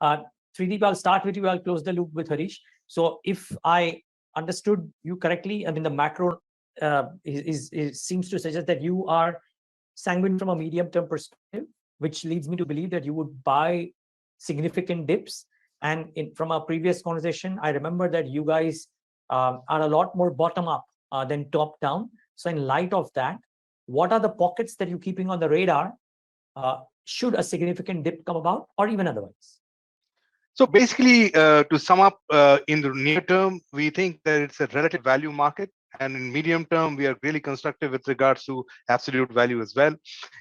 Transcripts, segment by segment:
Trideep, I'll start with you. I'll close the loop with Harish. So if I understood you correctly, I mean, the macro seems to suggest that you are sanguine from a medium-term perspective, which leads me to believe that you would buy significant dips. And from our previous conversation, I remember that you guys are a lot more bottom-up than top-down. So in light of that, what are the pockets that you're keeping on the radar should a significant dip come about, or even otherwise? So basically, to sum up, in the near term, we think that it's a relative value market. And in medium term, we are really constructive with regards to absolute value as well.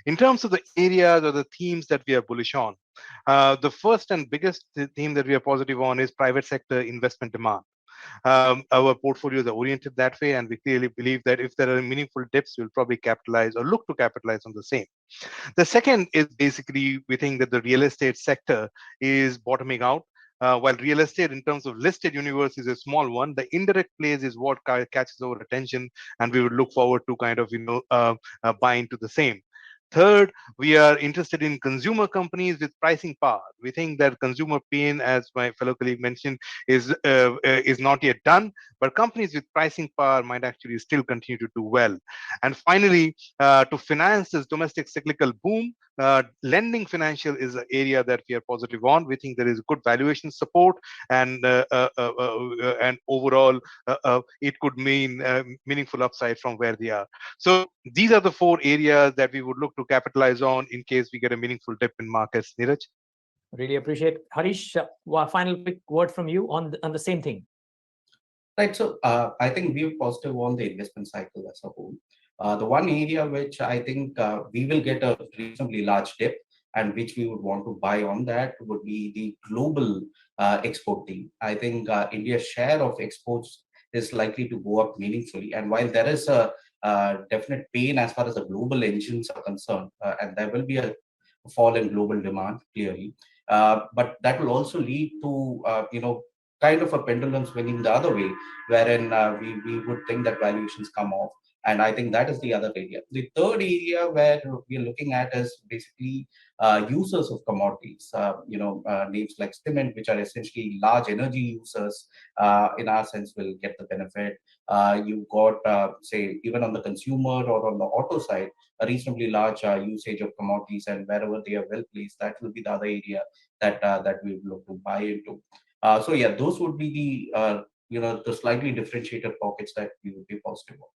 In terms of the areas or the themes that we are bullish on, the first and biggest theme that we are positive on is private sector investment demand. Our portfolios are oriented that way, and we clearly believe that if there are meaningful dips, we'll probably capitalize or look to capitalize on the same. The second is basically we think that the real estate sector is bottoming out. While real estate in terms of listed universe is a small one, the indirect plays is what catches our attention, and we would look forward to kind of buy into the same. Third, we are interested in consumer companies with pricing power. We think that consumer pain, as my fellow colleague mentioned, is not yet done, but companies with pricing power might actually still continue to do well. And finally, to finance this domestic cyclical boom, lending financial is an area that we are positive on. We think there is good valuation support, and overall, it could mean meaningful upside from where they are. So these are the four areas that we would look to capitalize on in case we get a meaningful dip in markets. Neeraj? Really appreciate. Harish, final quick word from you on the same thing. Right. So I think we're positive on the investment cycle as a whole. The one area which I think we will get a reasonably large dip and which we would want to buy on that would be the global export team. I think India's share of exports is likely to go up meaningfully. And while there is a definite pain as far as the global engines are concerned, and there will be a fall in global demand clearly, but that will also lead to kind of a pendulum swinging the other way, wherein we would think that valuations come off. And I think that is the other area. The third area where we're looking at is basically users of commodities, names like cement, which are essentially large energy users, in our sense, will get the benefit. You've got, say, even on the consumer or on the auto side, a reasonably large usage of commodities, and wherever they are well placed, that will be the other area that we would look to buy into. So yeah, those would be the the slightly differentiated pockets that we would be positive on.